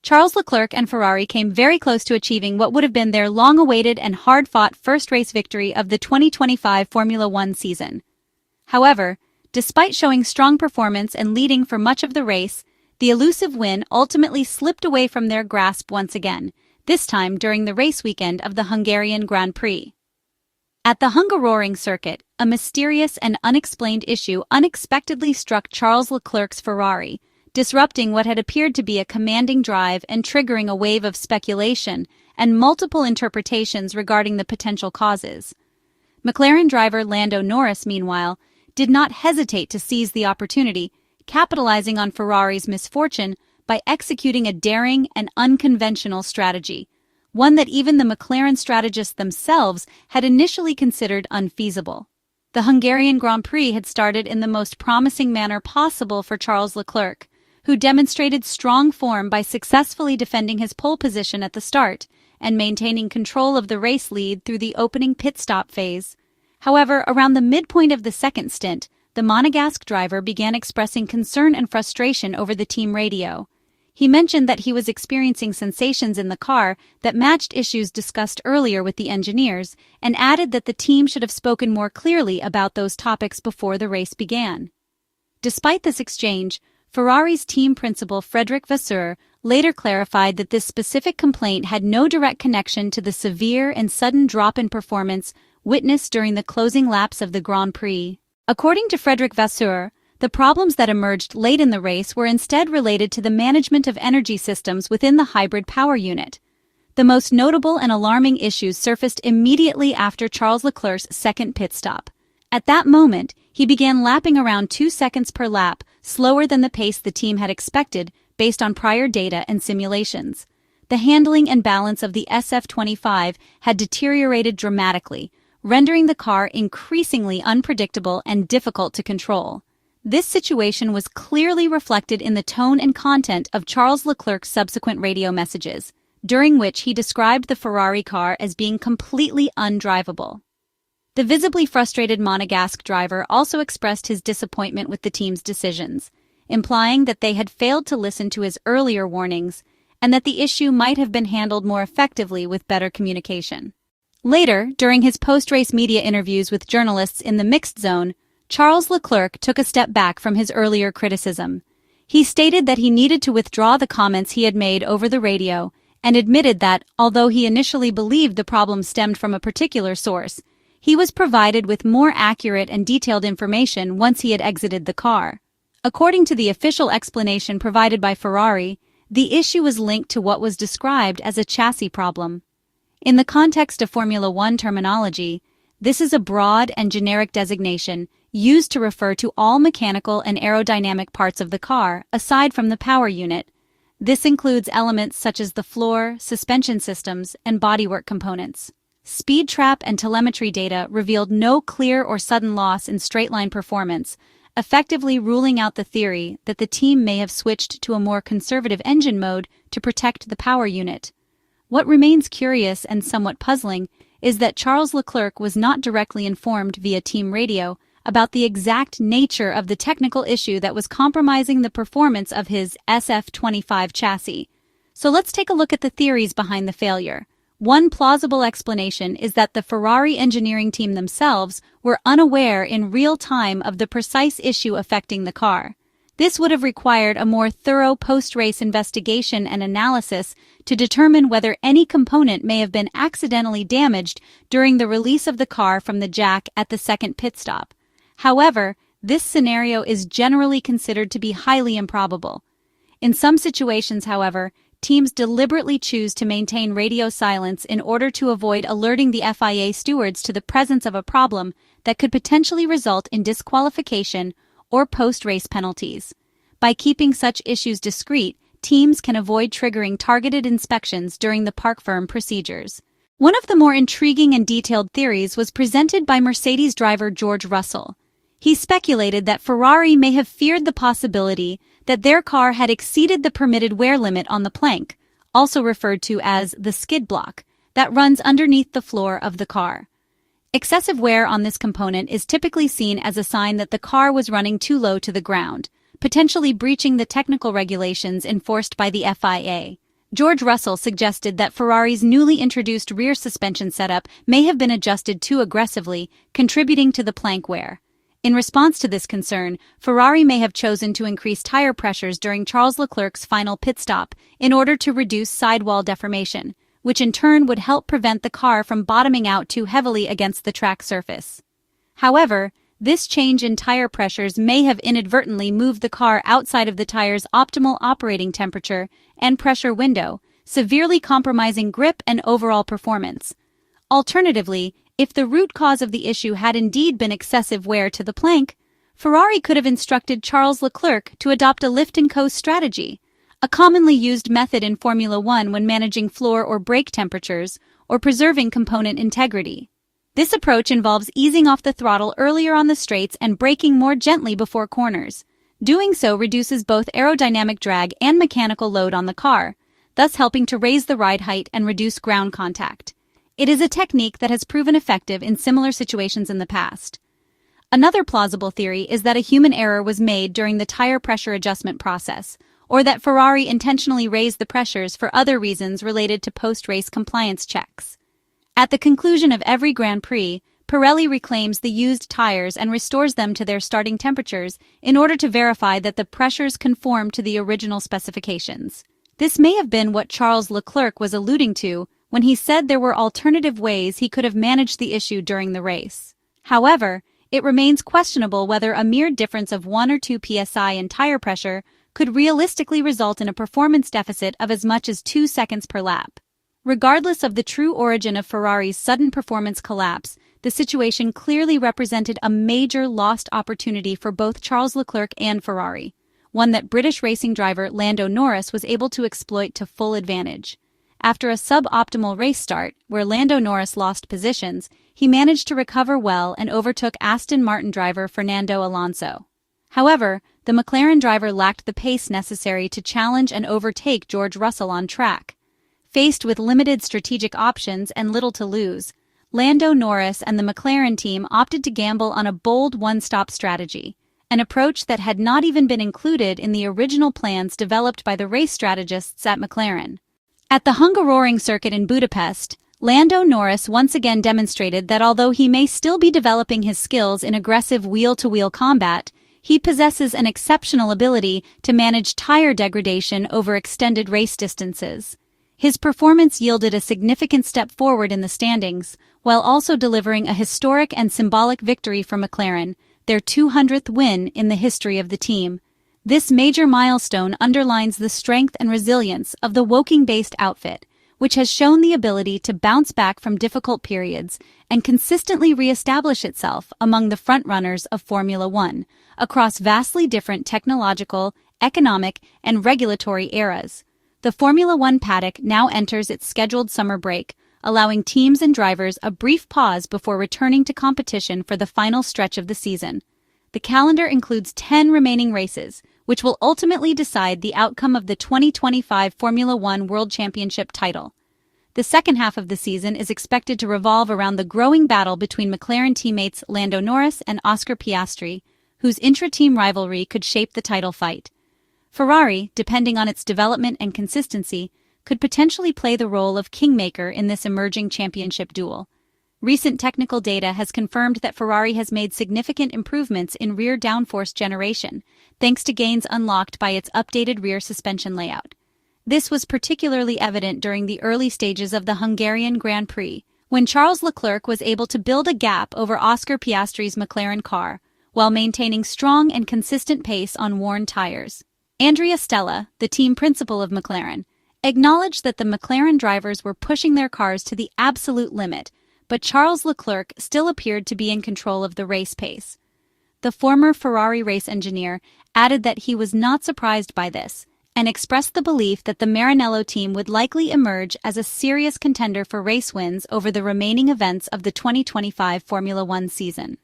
Charles Leclerc and Ferrari came very close to achieving what would have been their long-awaited and hard-fought first race victory of the 2025 Formula One season. However, despite showing strong performance and leading for much of the race, the elusive win ultimately slipped away from their grasp once again, this time during the race weekend of the Hungarian Grand Prix. At the Hungaroring circuit, a mysterious and unexplained issue unexpectedly struck Charles Leclerc's Ferrari, disrupting what had appeared to be a commanding drive and triggering a wave of speculation and multiple interpretations regarding the potential causes. McLaren driver Lando Norris, meanwhile, did not hesitate to seize the opportunity, capitalizing on Ferrari's misfortune by executing a daring and unconventional strategy, one that even the McLaren strategists themselves had initially considered unfeasible. The Hungarian Grand Prix had started in the most promising manner possible for Charles Leclerc, who demonstrated strong form by successfully defending his pole position at the start and maintaining control of the race lead through the opening pit stop phase. However, around the midpoint of the second stint, the Monegasque driver began expressing concern and frustration over the team radio. He mentioned that he was experiencing sensations in the car that matched issues discussed earlier with the engineers, and added that the team should have spoken more clearly about those topics before the race began. Despite this exchange, Ferrari's team principal Frédéric Vasseur later clarified that this specific complaint had no direct connection to the severe and sudden drop in performance witnessed during the closing laps of the Grand Prix. According to Frédéric Vasseur, the problems that emerged late in the race were instead related to the management of energy systems within the hybrid power unit. The most notable and alarming issues surfaced immediately after Charles Leclerc's second pit stop. At that moment, he began lapping around 2 seconds per lap, slower than the pace the team had expected based on prior data and simulations. The handling and balance of the SF25 had deteriorated dramatically, rendering the car increasingly unpredictable and difficult to control. This situation was clearly reflected in the tone and content of Charles Leclerc's subsequent radio messages, during which he described the Ferrari car as being completely undrivable. The visibly frustrated Monegasque driver also expressed his disappointment with the team's decisions, implying that they had failed to listen to his earlier warnings and that the issue might have been handled more effectively with better communication. Later, during his post-race media interviews with journalists in the mixed zone, Charles Leclerc took a step back from his earlier criticism. He stated that he needed to withdraw the comments he had made over the radio and admitted that, although he initially believed the problem stemmed from a particular source, he was provided with more accurate and detailed information once he had exited the car. According to the official explanation provided by Ferrari, the issue was linked to what was described as a chassis problem. In the context of Formula One terminology, this is a broad and generic designation used to refer to all mechanical and aerodynamic parts of the car, aside from the power unit. This includes elements such as the floor, suspension systems, and bodywork components. Speed trap and telemetry data revealed no clear or sudden loss in straight-line performance, effectively ruling out the theory that the team may have switched to a more conservative engine mode to protect the power unit. What remains curious and somewhat puzzling is that Charles Leclerc was not directly informed via team radio about the exact nature of the technical issue that was compromising the performance of his SF25 chassis. So let's take a look at the theories behind the failure. One plausible explanation is that the Ferrari engineering team themselves were unaware in real time of the precise issue affecting the car. This would have required a more thorough post-race investigation and analysis to determine whether any component may have been accidentally damaged during the release of the car from the jack at the second pit stop. However, this scenario is generally considered to be highly improbable. In some situations, however, teams deliberately choose to maintain radio silence in order to avoid alerting the FIA stewards to the presence of a problem that could potentially result in disqualification or post-race penalties. By keeping such issues discreet, teams can avoid triggering targeted inspections during the park firm procedures. One of the more intriguing and detailed theories was presented by Mercedes driver George Russell. He speculated that Ferrari may have feared the possibility that their car had exceeded the permitted wear limit on the plank, also referred to as the skid block, that runs underneath the floor of the car. Excessive wear on this component is typically seen as a sign that the car was running too low to the ground, potentially breaching the technical regulations enforced by the FIA. George Russell suggested that Ferrari's newly introduced rear suspension setup may have been adjusted too aggressively, contributing to the plank wear. In response to this concern, Ferrari may have chosen to increase tire pressures during Charles Leclerc's final pit stop in order to reduce sidewall deformation, which in turn would help prevent the car from bottoming out too heavily against the track surface. However, this change in tire pressures may have inadvertently moved the car outside of the tire's optimal operating temperature and pressure window, severely compromising grip and overall performance. Alternatively, if the root cause of the issue had indeed been excessive wear to the plank, Ferrari could have instructed Charles Leclerc to adopt a lift-and-coast strategy, a commonly used method in Formula One when managing floor or brake temperatures or preserving component integrity. This approach involves easing off the throttle earlier on the straights and braking more gently before corners. Doing so reduces both aerodynamic drag and mechanical load on the car, thus helping to raise the ride height and reduce ground contact. It is a technique that has proven effective in similar situations in the past. Another plausible theory is that a human error was made during the tire pressure adjustment process, or that Ferrari intentionally raised the pressures for other reasons related to post-race compliance checks. At the conclusion of every Grand Prix, Pirelli reclaims the used tires and restores them to their starting temperatures in order to verify that the pressures conform to the original specifications. This may have been what Charles Leclerc was alluding to when he said there were alternative ways he could have managed the issue during the race. However, it remains questionable whether a mere difference of 1 or 2 psi in tire pressure could realistically result in a performance deficit of as much as 2 seconds per lap. Regardless of the true origin of Ferrari's sudden performance collapse, the situation clearly represented a major lost opportunity for both Charles Leclerc and Ferrari, one that British racing driver Lando Norris was able to exploit to full advantage. After a suboptimal race start, where Lando Norris lost positions, he managed to recover well and overtook Aston Martin driver Fernando Alonso. However, the McLaren driver lacked the pace necessary to challenge and overtake George Russell on track. Faced with limited strategic options and little to lose, Lando Norris and the McLaren team opted to gamble on a bold one-stop strategy, an approach that had not even been included in the original plans developed by the race strategists at McLaren. At the Hungaroring circuit in Budapest, Lando Norris once again demonstrated that although he may still be developing his skills in aggressive wheel-to-wheel combat, he possesses an exceptional ability to manage tire degradation over extended race distances. His performance yielded a significant step forward in the standings, while also delivering a historic and symbolic victory for McLaren, their 200th win in the history of the team. This major milestone underlines the strength and resilience of the Woking-based outfit, which has shown the ability to bounce back from difficult periods and consistently re-establish itself among the frontrunners of Formula One, across vastly different technological, economic, and regulatory eras. The Formula One paddock now enters its scheduled summer break, allowing teams and drivers a brief pause before returning to competition for the final stretch of the season. The calendar includes 10 remaining races, which will ultimately decide the outcome of the 2025 Formula One World Championship title. The second half of the season is expected to revolve around the growing battle between McLaren teammates Lando Norris and Oscar Piastri, whose intra-team rivalry could shape the title fight. Ferrari, depending on its development and consistency, could potentially play the role of kingmaker in this emerging championship duel. Recent technical data has confirmed that Ferrari has made significant improvements in rear downforce generation, thanks to gains unlocked by its updated rear suspension layout. This was particularly evident during the early stages of the Hungarian Grand Prix, when Charles Leclerc was able to build a gap over Oscar Piastri's McLaren car, while maintaining strong and consistent pace on worn tires. Andrea Stella, the team principal of McLaren, acknowledged that the McLaren drivers were pushing their cars to the absolute limit, but Charles Leclerc still appeared to be in control of the race pace. The former Ferrari race engineer added that he was not surprised by this, and expressed the belief that the Maranello team would likely emerge as a serious contender for race wins over the remaining events of the 2025 Formula One season.